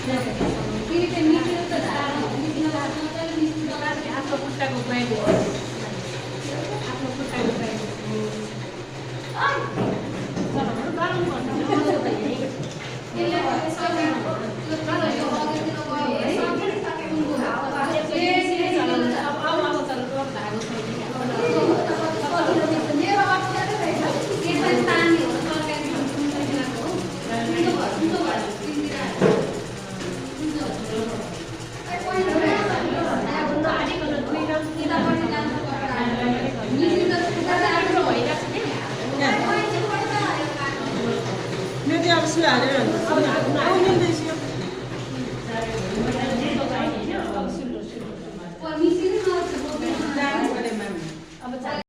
फेरि त्यो निस्किनु त आफ्नो खुट्टाको प्रयोग आफ्नो खुट्टाको प्रयोग चलो गरम गर्नु त्यसले